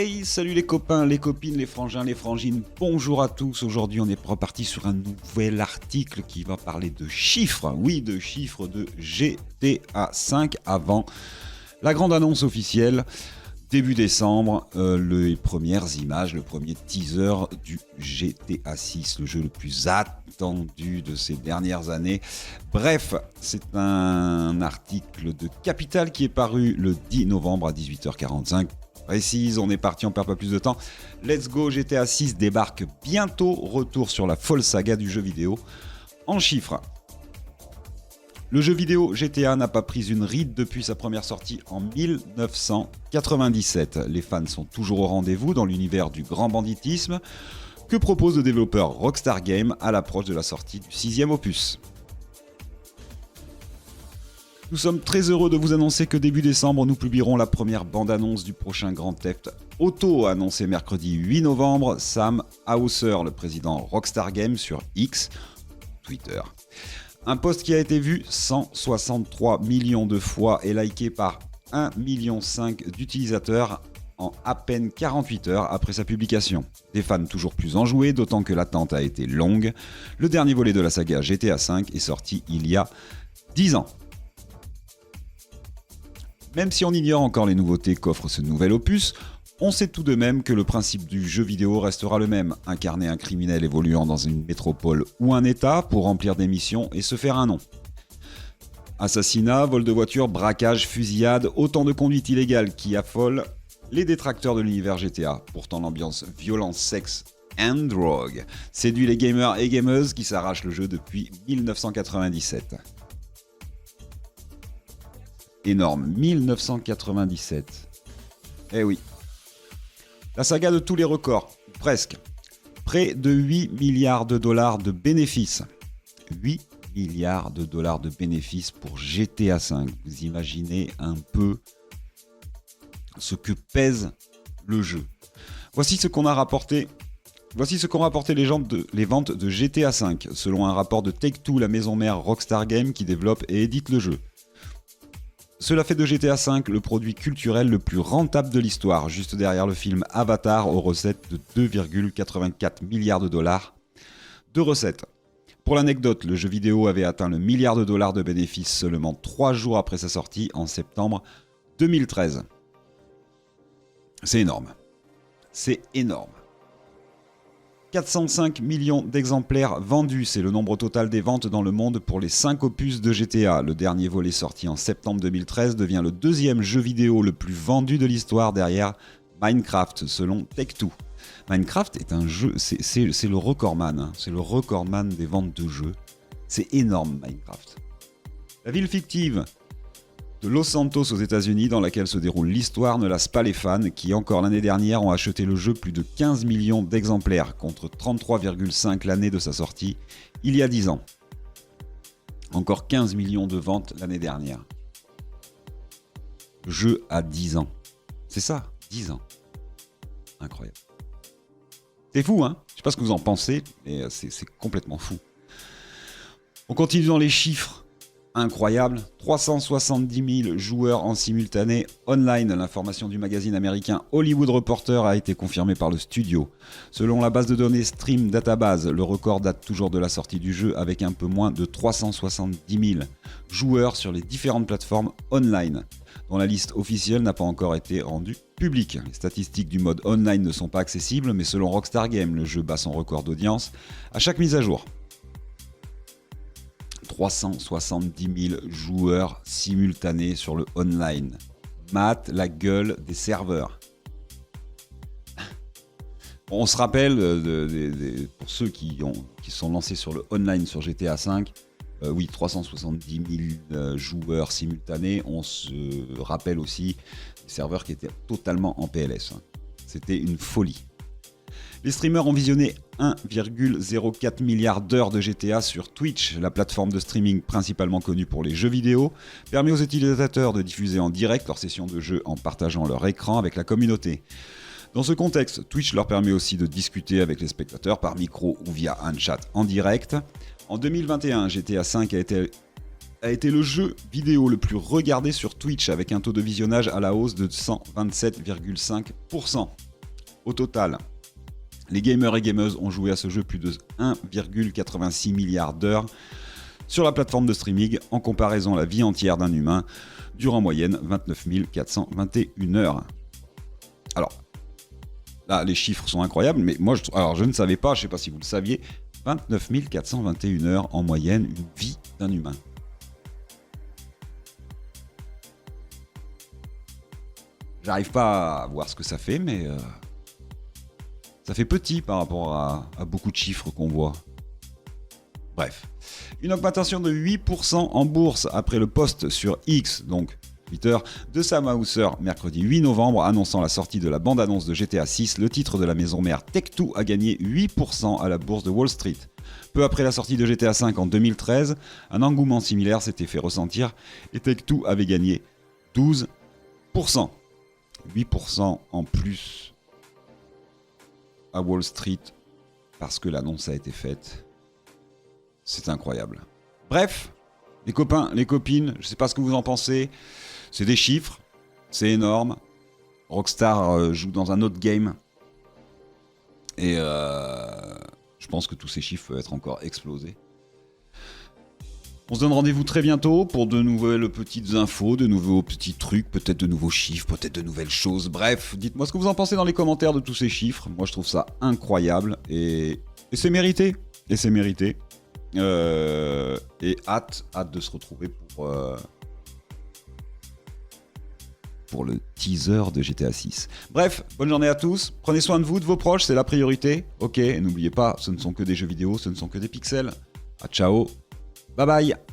Hey, salut les copains, les copines, les frangins, les frangines, bonjour à tous. Aujourd'hui, on est reparti sur un nouvel article qui va parler de chiffres. Oui, de chiffres de GTA 5 avant la grande annonce officielle. Début décembre, les premières images, le premier teaser du GTA 6, le jeu le plus attendu de ces dernières années. Bref, c'est un article de Capital qui est paru le 10 novembre à 18h45. Précise, on est parti, on perd pas plus de temps. Let's go, GTA 6 débarque bientôt, retour sur la folle saga du jeu vidéo. En chiffres, le jeu vidéo GTA n'a pas pris une ride depuis sa première sortie en 1997. Les fans sont toujours au rendez-vous dans l'univers du grand banditisme que propose le développeur Rockstar Games à l'approche de la sortie du 6e opus. Nous sommes très heureux de vous annoncer que début décembre, nous publierons la première bande-annonce du prochain Grand Theft Auto, annoncé mercredi 8 novembre. Sam Houser, le président Rockstar Games sur X, Twitter. Un post qui a été vu 163 millions de fois et liké par 1,5 million d'utilisateurs en à peine 48 heures après sa publication. Des fans toujours plus enjoués, d'autant que l'attente a été longue. Le dernier volet de la saga GTA V est sorti il y a 10 ans. Même si on ignore encore les nouveautés qu'offre ce nouvel opus, on sait tout de même que le principe du jeu vidéo restera le même, incarner un criminel évoluant dans une métropole ou un état pour remplir des missions et se faire un nom. Assassinat, vol de voiture, braquage, fusillade, autant de conduites illégales qui affolent les détracteurs de l'univers GTA. Pourtant l'ambiance violence, sexe and drogue séduit les gamers et gameuses qui s'arrachent le jeu depuis 1997. Énorme, 1997. Eh oui. La saga de tous les records, presque. Près de 8 milliards de dollars de bénéfices. 8 milliards de dollars de bénéfices pour GTA V. Vous imaginez un peu ce que pèse le jeu. Voici ce qu'ont rapporté les ventes de GTA V, selon un rapport de Take-Two, la maison mère Rockstar Games qui développe et édite le jeu. Cela fait de GTA V le produit culturel le plus rentable de l'histoire, juste derrière le film Avatar aux recettes de 2,84 milliards de dollars de recettes. Pour l'anecdote, le jeu vidéo avait atteint le milliard de dollars de bénéfices seulement 3 jours après sa sortie en septembre 2013. C'est énorme. C'est énorme. 405 millions d'exemplaires vendus, c'est le nombre total des ventes dans le monde pour les 5 opus de GTA. Le dernier volet sorti en septembre 2013 devient le deuxième jeu vidéo le plus vendu de l'histoire derrière Minecraft, selon Take-Two. Minecraft est un jeu, c'est le recordman, hein. C'est le recordman des ventes de jeux. C'est énorme Minecraft. La ville fictive de Los Santos aux États-Unis, dans laquelle se déroule l'histoire, ne lasse pas les fans qui, encore l'année dernière, ont acheté le jeu plus de 15 millions d'exemplaires, contre 33,5 l'année de sa sortie, il y a 10 ans. Encore 15 millions de ventes l'année dernière. Le jeu a 10 ans. C'est ça, 10 ans. Incroyable. C'est fou, hein? Je sais pas ce que vous en pensez, mais c'est complètement fou. On continue dans les chiffres. Incroyable, 370 000 joueurs en simultané online. L'information du magazine américain Hollywood Reporter a été confirmée par le studio. Selon la base de données Stream Database, le record date toujours de la sortie du jeu avec un peu moins de 370 000 joueurs sur les différentes plateformes online, dont la liste officielle n'a pas encore été rendue publique. Les statistiques du mode online ne sont pas accessibles, mais selon Rockstar Games, le jeu bat son record d'audience à chaque mise à jour. 370 000 joueurs simultanés sur le online. Mate la gueule des serveurs. On se rappelle, pour ceux qui sont lancés sur le online sur GTA V, oui, 370 000 joueurs simultanés. On se rappelle aussi des serveurs qui étaient totalement en PLS. C'était une folie. Les streamers ont visionné 1,04 milliard d'heures de GTA sur Twitch. La plateforme de streaming principalement connue pour les jeux vidéo permet aux utilisateurs de diffuser en direct leurs sessions de jeu en partageant leur écran avec la communauté. Dans ce contexte, Twitch leur permet aussi de discuter avec les spectateurs par micro ou via un chat en direct. En 2021, GTA V a été le jeu vidéo le plus regardé sur Twitch avec un taux de visionnage à la hausse de 127,5%. Au total, les gamers et gameuses ont joué à ce jeu plus de 1,86 milliard d'heures sur la plateforme de streaming. En comparaison, la vie entière d'un humain dure en moyenne 29 421 heures. Alors, là, les chiffres sont incroyables, mais moi, je ne savais pas, je ne sais pas si vous le saviez, 29 421 heures en moyenne, une vie d'un humain. J'arrive pas à voir ce que ça fait, mais ça fait petit par rapport à beaucoup de chiffres qu'on voit. Bref, une augmentation de 8% en bourse après le post sur X, donc Twitter, de Sam Houser mercredi 8 novembre annonçant la sortie de la bande-annonce de GTA 6. Le titre de la maison mère Take-Two a gagné 8% à la bourse de Wall Street. Peu après la sortie de GTA 5 en 2013, un engouement similaire s'était fait ressentir et Take-Two avait gagné 12%. 8% en plus à Wall Street parce que l'annonce a été faite. C'est incroyable. Bref, les copains, les copines, je sais pas ce que vous en pensez. C'est des chiffres, c'est énorme. Rockstar joue dans un autre game. Et je pense que tous ces chiffres peuvent être encore explosés. On se donne rendez-vous très bientôt pour de nouvelles petites infos, de nouveaux petits trucs, peut-être de nouveaux chiffres, peut-être de nouvelles choses. Bref, dites-moi ce que vous en pensez dans les commentaires de tous ces chiffres. Moi, je trouve ça incroyable et c'est mérité. Et c'est mérité. Et hâte de se retrouver pour le teaser de GTA 6. Bref, bonne journée à tous. Prenez soin de vous, de vos proches, c'est la priorité. Ok, et n'oubliez pas, ce ne sont que des jeux vidéo, ce ne sont que des pixels. Ah, ciao. Bye bye.